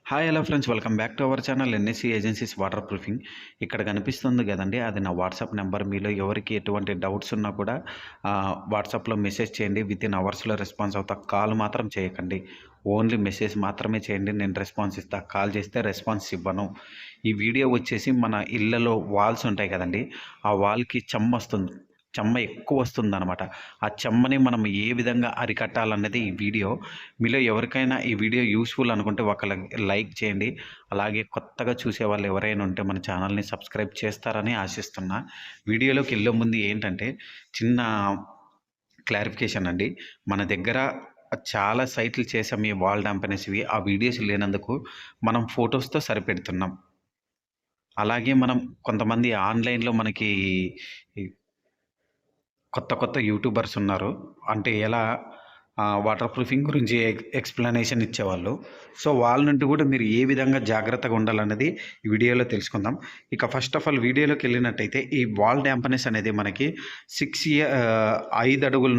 Hi hello friends, welcome back to our channel NSC agencies waterproofing. ఇక్కడ కనిపిస్తుంది కదండి, అది నా వాట్సాప్ నెంబర్. మీలో ఎవరికి ఎటువంటి డౌట్స్ ఉన్నా కూడా వాట్సాప్లో మెసేజ్ చేయండి. విత్ ఇన్ అవర్స్లో రెస్పాన్స్ అవుతా. కాల్ మాత్రం చేయకండి, ఓన్లీ మెసేజ్ మాత్రమే చేయండి. నేను రెస్పాన్స్ ఇస్తా. కాల్ చేస్తే రెస్పాన్స్ ఇవ్వను. ఈ వీడియో వచ్చేసి మన ఇళ్ళలో వాల్స్ ఉంటాయి కదండి, ఆ వాల్కి చెమ్మ ఎక్కువ వస్తుందన్నమాట. ఆ చెమ్మని మనం ఏ విధంగా అరికట్టాలన్నది ఈ వీడియో. మీలో ఎవరికైనా ఈ వీడియో యూస్ఫుల్ అనుకుంటే ఒక లైక్ చేయండి. అలాగే కొత్తగా చూసే వాళ్ళు ఎవరైనా ఉంటే మన ఛానల్ని సబ్స్క్రైబ్ చేస్తారని ఆశిస్తున్నా. వీడియోలోకి వెళ్ళే ముందు ఏంటంటే చిన్న క్లారిఫికేషన్ అండి. మన దగ్గర చాలా సైట్లు చేసాం ఈ వాల్ డాంప్ అనేసివి. ఆ వీడియోస్ లేనందుకు మనం ఫొటోస్తో సరిపెడుతున్నాం. అలాగే మనం కొంతమంది ఆన్లైన్లో మనకి కొత్త కొత్త యూట్యూబర్స్ ఉన్నారు. అంటే ఎలా వాటర్ ప్రూఫింగ్ గురించి ఎక్స్ప్లెనేషన్ ఇచ్చేవాళ్ళు. సో వాళ్ళ నుండి కూడా మీరు ఏ విధంగా జాగ్రత్తగా ఉండాలన్నది ఈ వీడియోలో తెలుసుకుందాం. ఇక ఫస్ట్ ఆఫ్ ఆల్ వీడియోలోకి వెళ్ళినట్టయితే, ఈ వాల్ డ్యాంపనెస్ అనేది మనకి 5 అడుగుల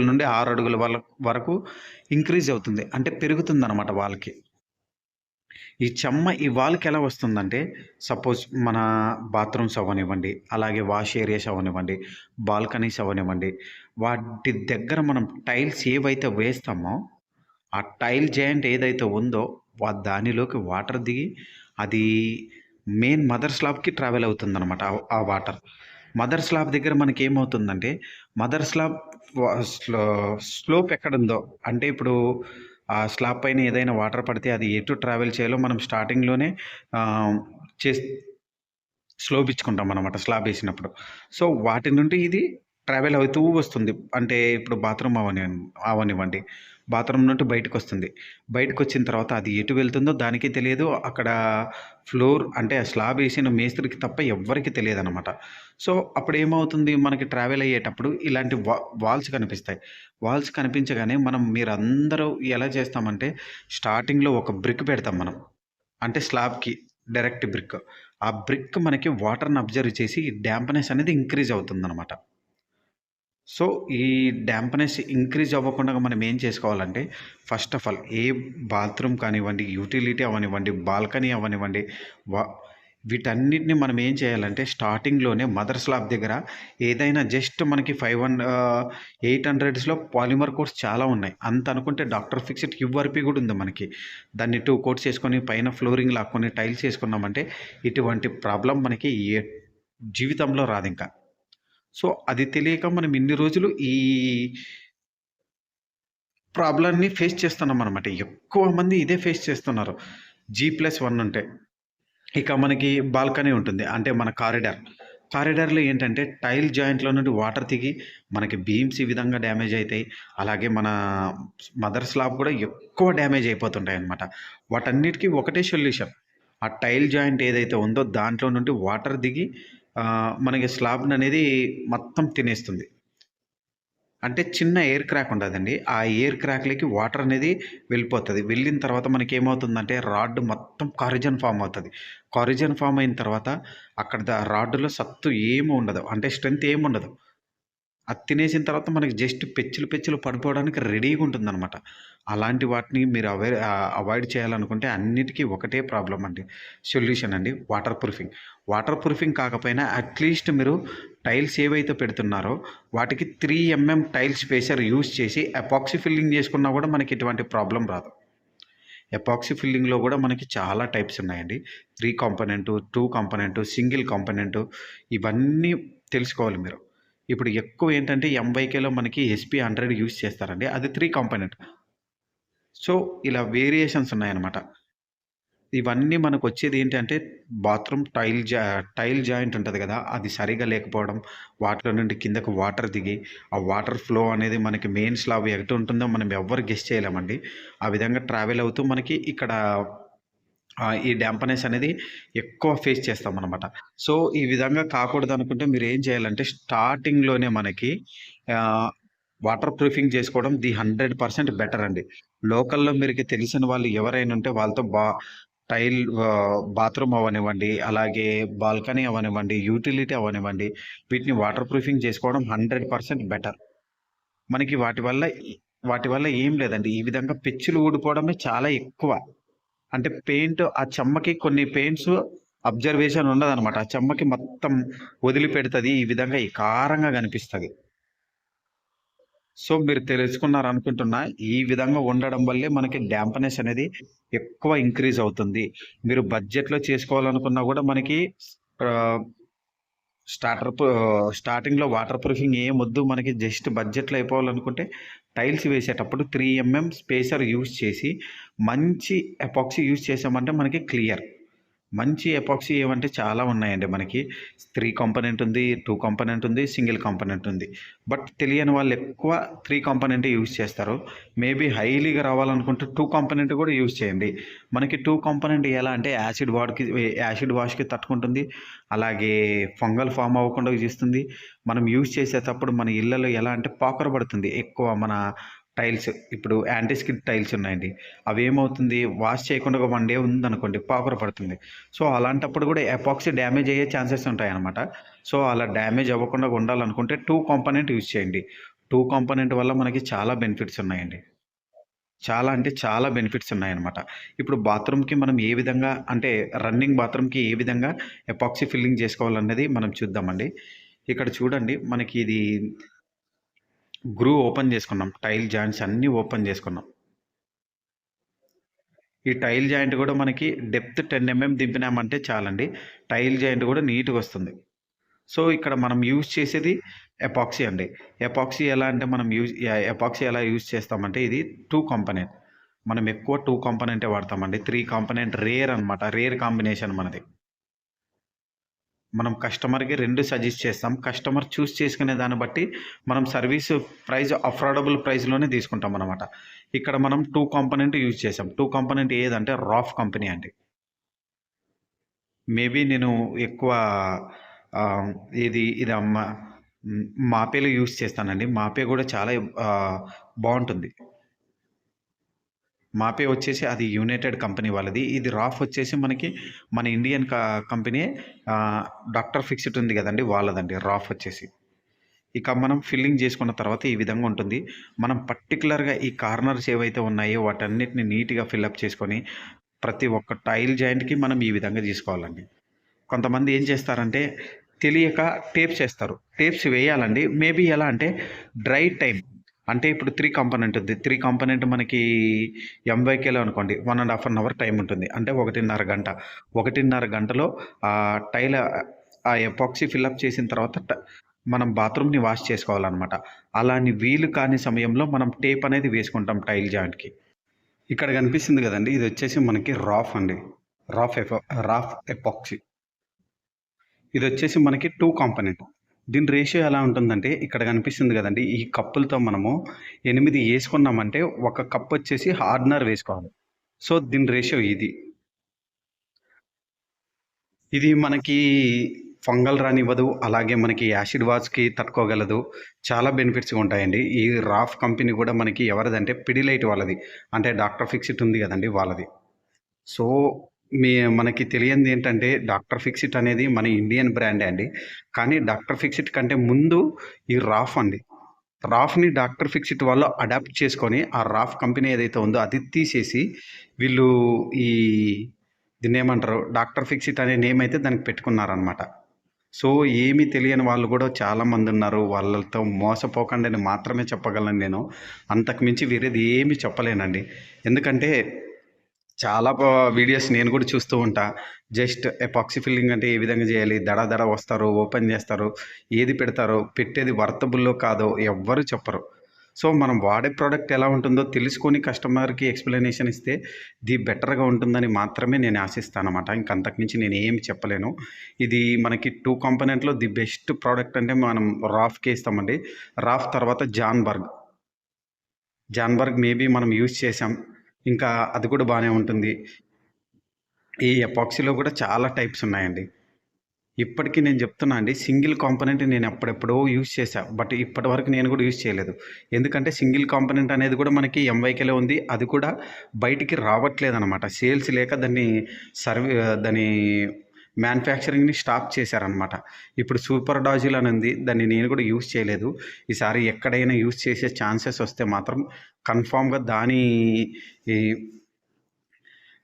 నుండి 6 అడుగుల వరకు ఇంక్రీజ్ అవుతుంది. అంటే పెరుగుతుందన్నమాట వాళ్ళకి. ఈ వాల్కి ఎలా వస్తుందంటే, సపోజ్ మన బాత్రూమ్స్ అవ్వనివ్వండి, అలాగే వాష్ ఏరియాస్ అవ్వనివ్వండి, బాల్కనీస్ అవ్వనివ్వండి, వాటి దగ్గర మనం టైల్స్ ఏవైతే వేస్తామో, ఆ టైల్ జాయింట్ ఏదైతే ఉందో దానిలోకి వాటర్ దిగి అది మెయిన్ మదర్ స్లాబ్కి ట్రావెల్ అవుతుందన్నమాట. ఆ వాటర్ మదర్ స్లాబ్ దగ్గర మనకి ఏమవుతుందంటే, మదర్ స్లాబ్ స్లోప్ ఎక్కడుందో, అంటే ఇప్పుడు ఆ స్లాబ్ పైన ఏదైనా వాటర్ పడితే అది ఎటు ట్రావెల్ చేయాలో మనం స్టార్టింగ్లోనే చేసి స్లోప్ ఇచ్చుకుంటాం అన్నమాట స్లాబ్ వేసినప్పుడు. సో వాటి నుండి ఇది ట్రావెల్ అవుతూ వస్తుంది. అంటే ఇప్పుడు బాత్రూమ్ అవనివ్వండి, బాత్రూమ్ నుండి బయటకు వస్తుంది. బయటకు వచ్చిన తర్వాత అది ఎటు వెళ్తుందో దానికి తెలియదు. అక్కడ ఫ్లోర్ అంటే ఆ స్లాబ్ వేసిన మేస్త్రికి తప్ప ఎవ్వరికి తెలియదు అనమాట. సో అప్పుడు ఏమవుతుంది, మనకి ట్రావెల్ అయ్యేటప్పుడు ఇలాంటి వాల్స్ కనిపిస్తాయి. వాల్స్ కనిపించగానే మీరందరూ ఎలా చేస్తామంటే, స్టార్టింగ్లో ఒక బ్రిక్ పెడతాం మనం. అంటే స్లాబ్కి డైరెక్ట్ బ్రిక్. ఆ బ్రిక్ మనకి వాటర్ని అబ్జర్వ్ చేసి డ్యాంప్నెస్ అనేది ఇంక్రీజ్ అవుతుందన్నమాట. సో ఈ డ్యాంప్నెస్ ఇంక్రీజ్ అవ్వకుండా మనం ఏం చేసుకోవాలంటే, first of all A bathroom కానివ్వండి, యూటిలిటీ అవనివ్వండి, బాల్కనీ అవనివ్వండి, వీటన్నిటిని మనం ఏం చేయాలంటే, స్టార్టింగ్లోనే మదర్ స్లాబ్ దగ్గర ఏదైనా జస్ట్ మనకి 800స్లో పాలిమర్ కోట్స్ చాలా ఉన్నాయి. అంత అనుకుంటే డాక్టర్ ఫిక్స్డ్ క్యూఆర్పి కూడా ఉంది మనకి. దాన్ని 2 కోట్స్ చేసుకొని పైన ఫ్లోరింగ్ లాక్కొని టైల్స్ చేసుకున్నామంటే ఇటువంటి ప్రాబ్లం మనకి జీవితంలో రాదు ఇంకా. సో అది తెలియక మనం ఇన్ని రోజులు ఈ ప్రాబ్లమ్‌ని ఫేస్ చేస్తున్నాం అనమాట. ఎక్కువ మంది ఇదే ఫేస్ చేస్తున్నారు. G+1 ఉంటే. ఇక మనకి బాల్కనీ ఉంటుంది. అంటే మన కారిడార్‌లో ఏంటంటే, టైల్ జాయింట్‌లో నుండి వాటర్ దిగి మనకి బీమ్స్ ఈ విధంగా డ్యామేజ్ అయితాయి. అలాగే మన మదర్ స్లాబ్ కూడా ఎక్కువ డ్యామేజ్ అయిపోతుంటాయన్నమాట. వాటన్నిటికి ఒకటే సొల్యూషన్. ఆ టైల్ జాయింట్ ఏదైతే ఉందో దాంట్లో నుండి వాటర్ దిగి మనకి స్లాబ్‌ననేది మొత్తం తినేస్తుంది. అంటే చిన్న ఎయిర్ క్రాక్ ఉంటదండి. ఆ ఎయిర్ క్రాక్‌లకి వాటర్ అనేది వెళ్ళిపోతది. వెళ్ళిన తర్వాత మనకేమవుతుందంటే, రాడ్ మొత్తం కారిజన్ ఫార్మ్ అవుతది. కారిజన్ ఫార్మ్ అయిన తర్వాత అక్కడ రాడ్‌లో సత్తు ఏమి ఉండదు. అంటే స్ట్రెంత్ ఏముండదు. అది తినేసిన తర్వాత మనకి జస్ట్ పెచ్చులు పడిపోవడానికి రెడీగా ఉంటుందన్నమాట. అలాంటి వాటిని మీరు అవాయిడ్ చేయాలనుకుంటే అన్నిటికీ ఒకటే ప్రాబ్లమ్ అండి. సొల్యూషన్ అండి, వాటర్ ప్రూఫింగ్. వాటర్ ప్రూఫింగ్ కాకపోయినా అట్‌లీస్ట్ మీరు టైల్స్ ఏవైతే పెడుతున్నారో వాటికి 3 ఎంఎం టైల్ స్పేసర్ యూజ్ చేసి ఎపాక్సీ ఫిల్లింగ్ చేసుకున్నా కూడా మనకి ఎటువంటి ప్రాబ్లమ్ రాదు. ఎపాక్సీ ఫిల్లింగ్‌లో కూడా మనకి చాలా టైప్స్ ఉన్నాయండి. 3 కాంపోనెంటు, 2 కాంపోనెంటు, సింగిల్ కాంపోనెంటు, ఇవన్నీ తెలుసుకోవాలి మీరు. ఇప్పుడు ఎక్కువ ఏంటంటే, ఎంవైకేలో మనకి SP100 యూజ్ చేస్తారండి. అది 3 కాంపోనెంట్. సో ఇలా వేరియేషన్స్ ఉన్నాయన్నమాట. ఇవన్నీ మనకొచ్చేది ఏంటంటే, బాత్రూమ్ టైల్ జాయింట్ ఉంటది కదా, అది సరిగ్గా లేకపోవడం, వాటిలో నుండి కిందకు వాటర్ దిగి, ఆ వాటర్ ఫ్లో అనేది మనకి మెయిన్ స్లాబ్ ఎటు ఉంటుందో మనం ఎవ్వరు గెస్ చేయలేమండి. ఆ విధంగా ట్రావెల్ అవుతూ మనకి ఇక్కడ ఈ డ్యాంపనెస్ అనేది ఎక్కువ ఫేస్ చేస్తామనమాట. సో ఈ విధంగా కాకూడదనుకుంటే మీరేం చేయాలంటే, స్టార్టింగ్‌లోనే మనకి ఆహ్, వాటర్ ప్రూఫింగ్ చేసుకోవడం 100% బెటర్ అండి. లోకల్‌లో మీరికి తెలిసిన వాళ్ళు ఎవరైనా ఉంటే వాళ్ళతో బాత్రూమ్ అవ్వనివ్వండి, అలాగే బాల్కనీ అవ్వనివ్వండి, యూటిలిటీ అవ్వనివ్వండి, వీటిని వాటర్ ప్రూఫింగ్ చేసుకోవడం 100% బెటర్. మనకి వాటి వల్ల వాటి వల్ల ఏం లేదండి. ఈ విధంగా పెచ్చులు ఊడిపోవడమే చాలా ఎక్కువ. అంటే పెయింట్ ఆ చెమ్మకి కొన్ని పెయింట్స్ అబ్జర్వేషన్ ఉండదనమాట. ఆ చెమ్మకి మొత్తం వదిలిపెడతది. ఈ విధంగా వికారంగా కనిపిస్తది. సో, మీరు తెలుసుకున్నారనుకుంటున్నా. ఈ విధంగా ఉండడం వల్లే మనకి డాంప్‌నెస్ అనేది ఎక్కువ ఇంక్రీజ్ అవుతుంది. మీరు బడ్జెట్‌లో చేసుకోవాలనుకున్నా గూడా మనకి ఆహ్, స్టార్టర్ పు స్టార్టింగ్‌లో వాటర్ ప్రూఫింగ్ ఏమొద్దు మనకి జస్ట్ బడ్జెట్‌లో అయిపోవాలనుకుంటే టైల్స్ వేసేటప్పుడు 3 స్పేసర్ యూజ్ చేసి మంచి ఎపాక్సీ యూజ్ చేసామంటే మనకి క్లియర్. మంచి ఎపాక్సీ ఏమంటే చాలా ఉన్నాయండి మనకి. 3 కాంపోనెంట్ ఉంది, 2 కాంపోనెంట్ ఉంది, సింగిల్ కాంపోనెంట్ ఉంది. బట్ తెలియని వాళ్ళు ఎక్కువ 3 కాంపోనెంటే యూజ్ చేస్తారు. మేబీ హైలీగా రావాలనుకుంటే 2 కాంపోనెంట్ కూడా యూజ్ చేయండి. మనకి 2 కాంపోనెంట్ ఎలా అంటే యాసిడ్ వాష్‌కి తట్టుకుంటుంది. అలాగే ఫంగల్ ఫార్మ్ అవ్వకుండా చేస్తుంది. మనం యూజ్ చేసేటప్పుడు మన ఇళ్లలో ఎలా అంటే పాకర పడుతుంది. ఎక్కువ మన టైల్స్ ఇప్పుడు యాంటీ స్కిడ్ టైల్స్ ఉన్నాయండి. అవేమవుతుంది వాష్ చేయకుండా ఒక 1 డే ఉందనుకోండి పాకర పడుతుంది. సో, అలాంటప్పుడు కూడా ఎపాక్సీ డ్యామేజ్ అయ్యే ఛాన్సెస్ ఉంటాయన్నమాట. సో, అలా డ్యామేజ్ అవ్వకుండా ఉండాలనుకుంటే 2 కాంపోనెంట్ యూజ్ చేయండి. 2 కాంపోనెంట్ వల్ల మనకి చాలా బెనిఫిట్స్ ఉన్నాయండి. చాలా అంటే చాలా బెనిఫిట్స్ ఉన్నాయన్నమాట. ఇప్పుడు బాత్రూమ్‌కి మనం ఏ విధంగా అంటే రన్నింగ్ బాత్రూమ్‌కి ఏ విధంగా ఎపాక్సీ ఫిల్లింగ్ చేసుకోవాలన్నది మనం చూద్దామండి. ఇక్కడ చూడండి మనకి ఇది ఓపెన్ చేసుకున్నాం. టైల్ జాయింట్స్ అన్నీ ఓపెన్ చేసుకున్నాం. ఈ టైల్ జాయింట్ కూడా మనకి డెప్త్ 10 దింపినామంటే చాలండి. టైల్ జాయింట్ కూడా నీట్‌గా వస్తుంది. సో, ఇక్కడ మనం యూజ్ చేసేది ఎపాక్సీ అండి. ఎపాక్సీ ఎలా అంటే మనం ఎపాక్సీ ఎలా యూజ్ చేస్తామంటే ఇది 2 కాంపోనెంట్. మనం ఎక్కువ 2 కాంపోనెంటే వాడతామండి. 3 కాంపోనెంట్ రేర్ అనమాట. రేర్ కాంబినేషన్ మనది. మనం కస్టమర్‌కి 2 సజెస్ట్ చేస్తాం. కస్టమర్ చూస్ చేసుకునే దాన్ని బట్టి మనం సర్వీస్ ప్రైస్ అఫోర్డబుల్ ప్రైస్‌లోనే తీసుకుంటామనమాట. ఇక్కడ మనం 2 కాంపోనెంట్ యూజ్ చేసాం. 2 కాంపోనెంట్ ఏదంటే రాఫ్ కంపెనీ అండి. మేబీ నేను ఎక్కువ ఆహ్, ఇది మాపేలో యూజ్ చేస్తానండి. మాపే గూడా చాలా ఆహ్, బావుంటుంది. మాపే వచ్చేసి అది యునైటెడ్ కంపెనీ వాళ్ళది. ఇది రాఫ్ వచ్చేసి మనకి మన ఇండియన్ కంపెనీ ఆహ్, డాక్టర్ ఫిక్సిట్ ఉంది గదండీ! వాళ్ళదండి రాఫ్ వచ్చేసి. ఇక మనం ఫిల్లింగ్ చేసుకున్న తర్వాత ఈ విధంగా ఉంటుంది. మనం పర్టిక్యులర్‌గా ఈ కార్నర్స్ ఏవైతే ఉన్నాయో వాటన్నిటిని నీట్‌గా ఫిలప్ చేసుకొని ప్రతి ఒక్క టైల్ జాయింట్‌కి మనం ఈ విధంగా తీసుకోవాలండి. కొంతమంది ఏం చేస్తారంటే తెలియక టేప్స్ ఏస్తారు. టేప్స్ వేయాలండి. మేబీ ఎలా అంటే డ్రై టైమ్ అంటే ఇప్పుడు 3 కాంపోనెంట్ ఉంది. 3 కాంపోనెంట్ మనకి ఎంవైకేలో అనుకోండి 1 ½ అవర్ టైమ్ ఉంటుంది. అంటే 1:30 గంట. 1:30 గంటలో టైల్ ఆ ఎపాక్సీ ఫిలప్ చేసిన తర్వాత మనం బాత్రూమ్‌ని వాష్ చేసుకోవాలనమాట. అలాని వీలు కాని సమయంలో మనం టేప్ అనేది వేసుకుంటాం టైల్ జాయింట్‌కి. ఇక్కడ కనిపిస్తుంది కదండీ! ఇదొచ్చేసి మనకి రాఫ్ అండి. రాఫ్ ఎపా రాఫ్ ఎపాక్సీ. ఇదొచ్చేసి మనకి 2 కాంపోనెంట్. దీని రేషియో ఎలా ఉంటుందంటే ఇక్కడ కనిపిస్తుంది కదండీ! ఈ కప్పులతో మనము 8 యేసుకున్నామంటే ఒక కప్పొచ్చేసి హార్డనర్ వేసుకోవాలి. సో, దీని రేషియో ఇది. ఇది మనకి ఫంగల్ రానివ్వదు. అలాగే మనకి యాసిడ్ వాష్‌కి తట్టుకోగలదు. చాలా బెనిఫిట్స్‌గా ఉంటాయండి. ఈ రాఫ్ కంపెనీ కూడా మనకి ఎవరిదంటే పిడిలైట్ వాళ్ళది. అంటే డాక్టర్ ఫిక్సిట్ ఉంది కదండీ! వాళ్ళది. సో, మనకి తెలియంది ఏంటంటే డాక్టర్ ఫిక్సిట్ అనేది మన ఇండియన్ బ్రాండే అండి. కానీ డాక్టర్ ఫిక్సిట్ కంటే ముందు ఈ రాఫ్ అండి. రాఫ్‌ని డాక్టర్ ఫిక్సిట్ వాళ్ళు అడాప్ట్ చేసుకొని ఆ రాఫ్ కంపెనీ ఏదైతే ఉందో అది తీసేసి వీళ్ళు ఈ దీన్నేమంటారు డాక్టర్ ఫిక్సిట్ అనే నేమ్ అయితే దానికి పెట్టుకున్నారనమాట. సో, ఏమీ తెలియని వాళ్ళు కూడా చాలామందున్నారు. వాళ్ళతో మోసపోకండి అని మాత్రమే చెప్పగలను నేను. అంతకు మించి వేరేది ఏమీ చెప్పలేనండి. ఎందుకంటే చాలా వీడియోస్ నేను కూడా చూస్తూ ఉంటా. జస్ట్ ఎపాక్సీ ఫిల్లింగ్ అంటే ఏ విధంగా చేయాలి? దడ దడ వస్తారు, ఓపెన్ చేస్తారు, ఏది పెడతారో, పెట్టేది వర్తబుల్లో కాదో ఎవ్వరు చెప్పరు. సో, మనం వాడే ప్రోడక్ట్ ఎలా ఉంటుందో తెలుసుకొని కస్టమర్‌కి ఎక్స్‌ప్లనేషన్ ఇస్తే బెటర్‌గా ఉంటుందని మాత్రమే నేను ఆశిస్తాననమాట. ఇంక అంతకు మించి నేనేమి చెప్పలేను. ఇది మనకి 2 కాంపోనెంట్‌లో బెస్ట్ ప్రోడక్ట్ అంటే మనం రాఫ్‌కే ఇస్తామండి. రాఫ్ తర్వాత జాన్‌బర్గ్. జాన్‌బర్గ్ మేబీ మనం యూజ్ చేసాం. ఇంకా అది కూడా బానే ఉంటుంది. ఈ ఎపాక్సీలో కూడా చాలా టైప్స్ ఉన్నాయండి. ఇప్పటికి నేను చెప్తున్నా అండి సింగిల్ కాంపోనెంట్ నేను అప్పుడెప్పుడో యూజ్ చేశా. బట్ ఇప్పటివరకు నేను కూడా యూజ్ చేయలేదు. ఎందుకంటే సింగిల్ కాంపోనెంట్ అనేది కూడా మనకి ఎంవైకేలో ఉంది. అది కూడా బయటికి రావట్లేదనమాట. సేల్స్ లేక దాన్ని సర్వీ దాని మ్యానుఫ్యాక్చరింగ్‌ని స్టాప్ చేశారనమాట. ఇప్పుడు సూపర్ డాజిల్ అని ఉంది. దాన్ని నేను కూడా యూజ్ చేయలేదు. ఈసారి ఎక్కడైనా యూజ్ చేసే ఛాన్సెస్ వస్తే మాత్రం కన్ఫామ్‌గా దాని ఈ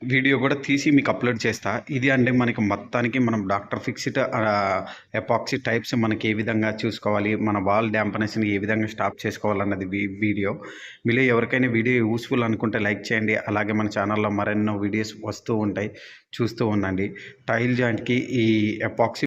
వీడియో కూడా తీసి మీకు అప్లోడ్ చేస్తా. ఇది అంటే మనకి మొత్తానికి మనం డాక్టర్ ఫిక్స్డ్ ఎపాక్సీ టైప్స్ మనకి ఏ విధంగా చూసుకోవాలి, మన వాల్ డ్యాంపనెస్ని ఏ విధంగా స్టాప్ చేసుకోవాలన్నది వీడియో. మీలో ఎవరికైనా వీడియో యూస్ఫుల్ అనుకుంటే లైక్ చేయండి. అలాగే మన ఛానల్లో మరెన్నో వీడియోస్ వస్తూ ఉంటాయి, చూస్తూ ఉండండి. టైల్ జాయింట్కి ఈ ఎపాక్సీ